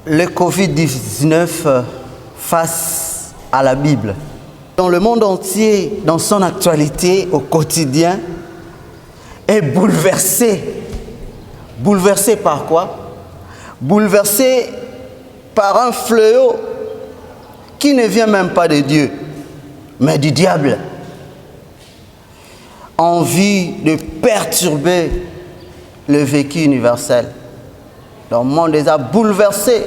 le Covid-19 face à la Bible. Dans le monde entier, dans son actualité au quotidien, est bouleversé. Bouleversé par quoi? Bouleversé par un fléau qui ne vient même pas de Dieu, mais du diable. Envie de perturber le vécu universel. Le monde les a bouleversés.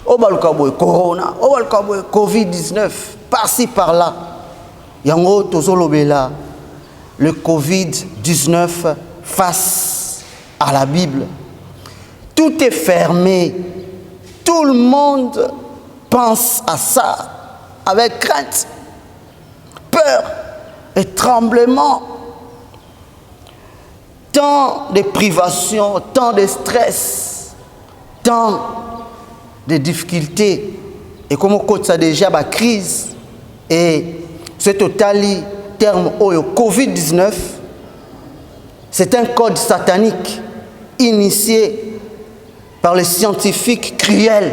Au Balkaboy, Corona, au Balkaboy, Covid-19, par-ci, par-là. Yango Tozolobela, le Covid-19 face à la Bible. Tout est fermé. Tout le monde pense à ça avec crainte, peur et tremblement. Tant de privations, tant de stress, tant de difficultés. Et comme on compte ça déjà, la crise, et ce total terme Covid-19, c'est un code satanique initié par les scientifiques cruels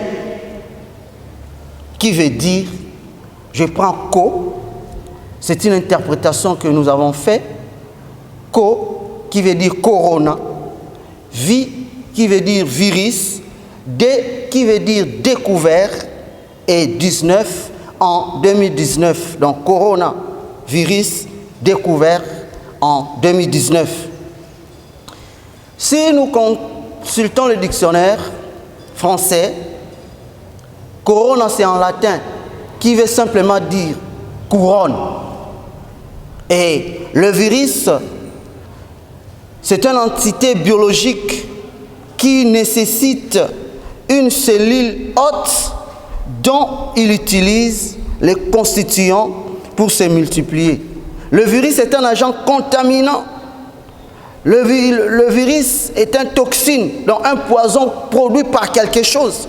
qui veut dire, je prends co, c'est une interprétation que nous avons faite, co qui veut dire corona, vi qui veut dire virus, D qui veut dire découvert et 19 en 2019. Donc corona, virus, découvert en 2019. Si nous consultons le dictionnaire français, corona c'est en latin qui veut simplement dire couronne. Et le virus, c'est une entité biologique qui nécessite une cellule hôte dont il utilise les constituants pour se multiplier. Le virus est un agent contaminant. Le virus est une toxine, donc un poison produit par quelque chose.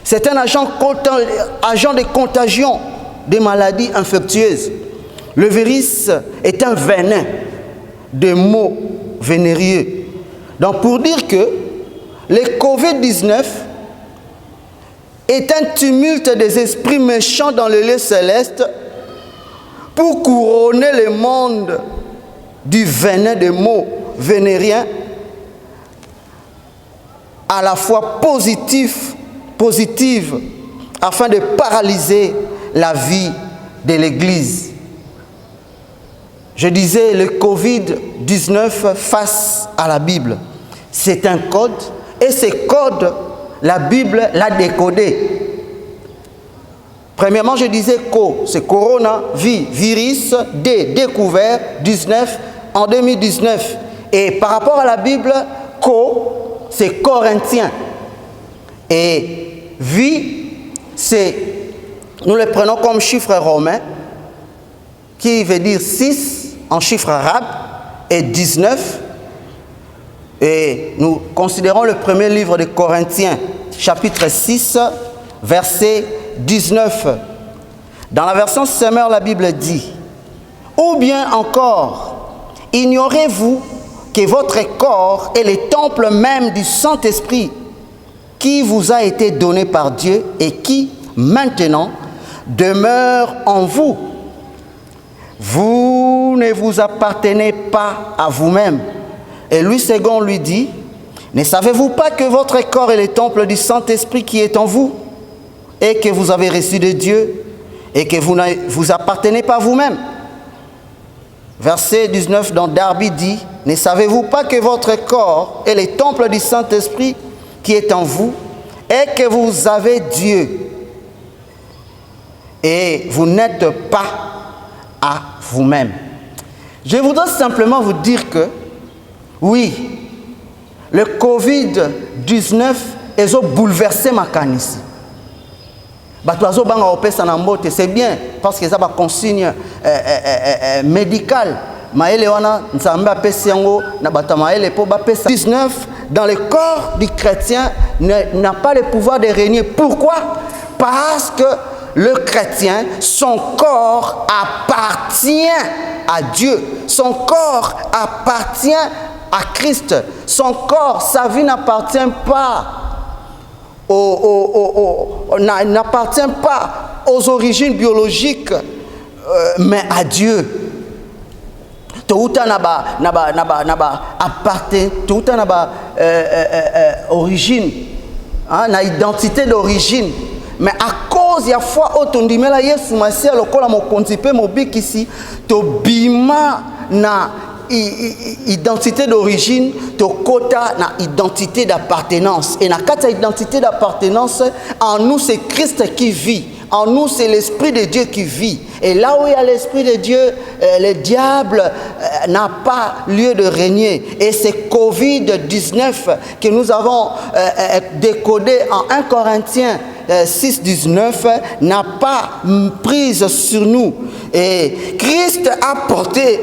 C'est un agent de contagion des maladies infectieuses. Le virus est un venin de mots vénérieux. Donc pour dire que le Covid-19 est un tumulte des esprits méchants dans le lieu céleste pour couronner le monde du venin de mots vénériens à la fois positive afin de paralyser la vie de l'Église. Je disais le Covid-19 face à la Bible. C'est un code et ce code, la Bible l'a décodé. Premièrement, je disais co, c'est corona, virus, découvert, 19 en 2019. Et par rapport à la Bible, co, c'est corinthien. Et nous le prenons comme chiffre romain, qui veut dire 6 en chiffre arabe et 19. Et nous considérons le premier livre de Corinthiens, chapitre 6, verset 19. Dans la version Semeur, la Bible dit, « Ou bien encore, ignorez-vous que votre corps est le temple même du Saint-Esprit qui vous a été donné par Dieu et qui, maintenant, demeure en vous. Vous ne vous appartenez pas à vous-même. » Et Louis II lui dit, « Ne savez-vous pas que votre corps est le temple du Saint-Esprit qui est en vous et que vous avez reçu de Dieu et que vous ne vous appartenez pas à vous-même » Verset 19 dans Darby dit, « Ne savez-vous pas que votre corps est le temple du Saint-Esprit qui est en vous et que vous avez Dieu et vous n'êtes pas à vous-même. » Je voudrais simplement vous dire que, oui, le Covid-19 est bouleversé ma canisse. C'est bien parce que ça va consigne médicale. 19 dans le corps du chrétien n'a pas le pouvoir de régner. Pourquoi? Parce que le chrétien, son corps appartient à Dieu. Son corps appartient à Christ. Son corps, sa vie n'appartient pas n'appartient pas aux origines biologiques, mais à Dieu. Touta origine, na identité d'origine, mais à cause ya foi otondimela Yesu Masia lokola mokonzi pe mobikisi to bima na identité d'origine, to kota na identité d'appartenance. Et na kata identité d'appartenance, en nous c'est Christ qui vit. En nous, c'est l'Esprit de Dieu qui vit. Et là où il y a l'Esprit de Dieu, le diable n'a pas lieu de régner. Et c'est Covid-19 que nous avons décodé en 1 Corinthiens 6, 19 n'a pas prise sur nous. Et Christ a porté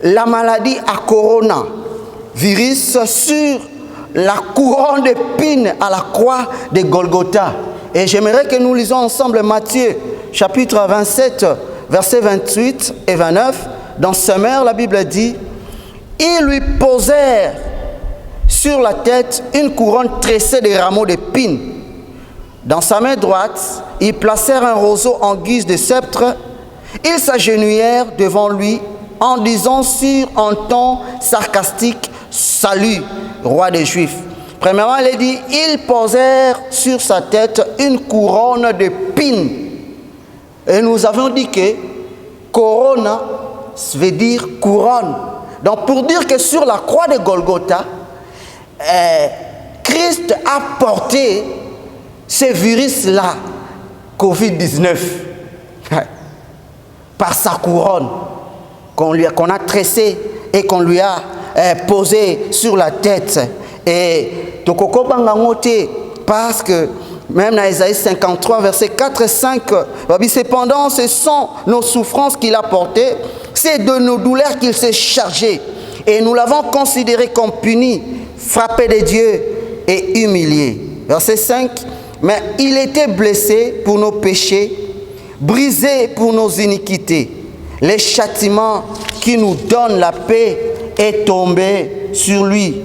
la maladie à corona, virus, sur la couronne d'épines à la croix de Golgotha. Et j'aimerais que nous lisons ensemble Matthieu, chapitre 27, versets 28 et 29. Dans Sommaire, la Bible dit, « Ils lui posèrent sur la tête une couronne tressée de rameaux d'épines. Dans sa main droite, ils placèrent un roseau en guise de sceptre. Ils s'agenouillèrent devant lui en disant sur un ton sarcastique, « Salut, roi des Juifs !» Premièrement, il dit, ils posèrent sur sa tête une couronne d'épines. Et nous avons dit que corona veut dire couronne. Donc pour dire que sur la croix de Golgotha, Christ a porté ce virus-là, Covid-19, par sa couronne qu'on a tressée et qu'on lui a posée sur la tête. Et parce que même dans Isaïe 53, versets 4 et 5, cependant, ce sont nos souffrances qu'il a portées, c'est de nos douleurs qu'il s'est chargé. Et nous l'avons considéré comme puni, frappé de Dieu et humilié. Verset 5, mais il était blessé pour nos péchés, brisé pour nos iniquités. Le châtiment qui nous donne la paix est tombé sur lui.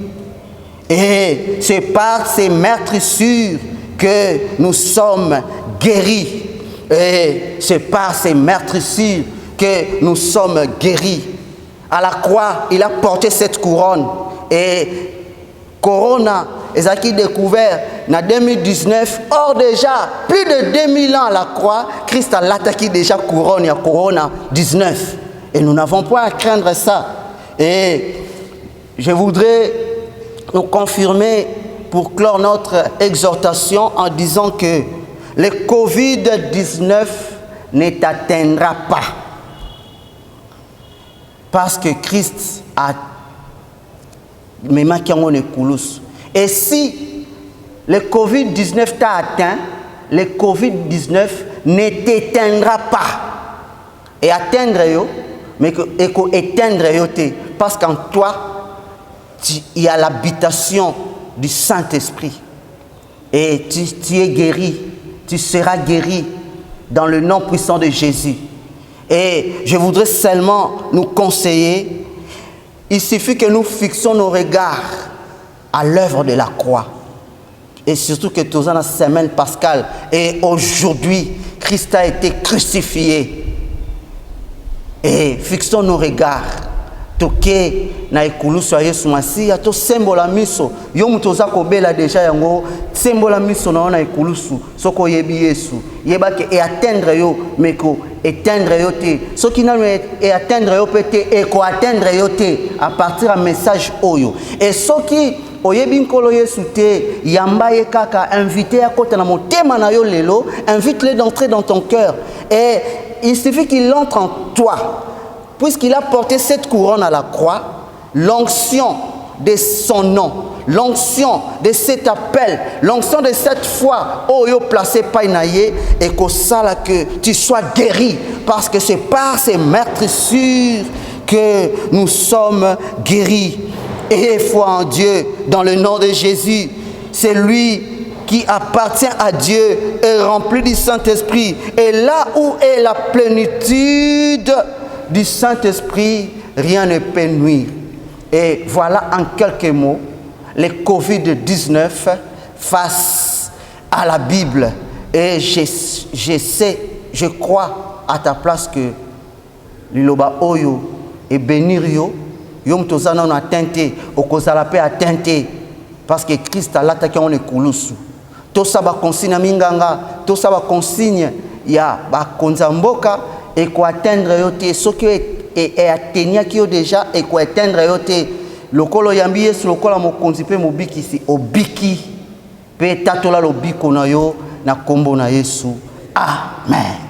Et c'est par ces meurtrissures que nous sommes guéris. Et c'est par ces meurtrissures que nous sommes guéris. À la croix, il a porté cette couronne. Et Corona, ils ont découvert en 2019. Or déjà, plus de 2000 ans à la croix, Christ a attaqué déjà couronne, il y a Corona 19. Et nous n'avons pas à craindre ça. Et je voudrais nous confirmer pour clore notre exhortation en disant que le Covid-19 ne t'atteindra pas. Parce que Christ a et si le Covid-19 t'a atteint, le Covid-19 ne t'éteindra pas. Et atteindre yo, mais éteindre yo te, parce qu'en toi, il y a l'habitation du Saint-Esprit. Et tu es guéri, tu seras guéri dans le nom puissant de Jésus. Et je voudrais seulement nous conseiller, il suffit que nous fixions nos regards à l'œuvre de la croix. Et surtout que tous dans la semaine pascale, et aujourd'hui, Christ a été crucifié. Et fixons nos regards. Toke na ekulusu ya Yesu Masiya to sembola miso yo mutoza kobela deja yango sembola miso na ekulusu soko yebi Yesu yeba ke e atteindre yo meko éteindre yo te soki na e atteindre yo pete e ko atteindre yo te à partir un message oyo et soki oyebi nkolo Yesu te yamba ye kaka invité à kota na motema na yo lelo invite-le d'entrer dans ton cœur et il suffit qu'il entre en toi. Puisqu'il a porté cette couronne à la croix, l'onction de son nom, l'onction de cet appel, l'onction de cette foi, oh yo placé painaye et que ça que tu sois guéri, parce que c'est par ces meurtrissures que nous sommes guéris. Et foi en Dieu, dans le nom de Jésus, c'est lui qui appartient à Dieu et rempli du Saint-Esprit. Et là où est la plénitude du Saint-Esprit, rien ne peut nuire. Et voilà en quelques mots, le Covid-19 face à la Bible. Et je crois à ta place que liloba oyo et bénir yo yom tozana on a teinté au kozala pe a teinté parce que Christ a l'attaqué on est kulusu to sa ba consigne minganga to sa ba consigne ya ba konzamboka et ko atteindre yo te soki et atteindre ki yo déjà et ko atteindre yo te lokolo yambi yesu lokola mokonzi pe mobiki si obiki pe tatola lobiko na yo na kombo na Yesu. Amen.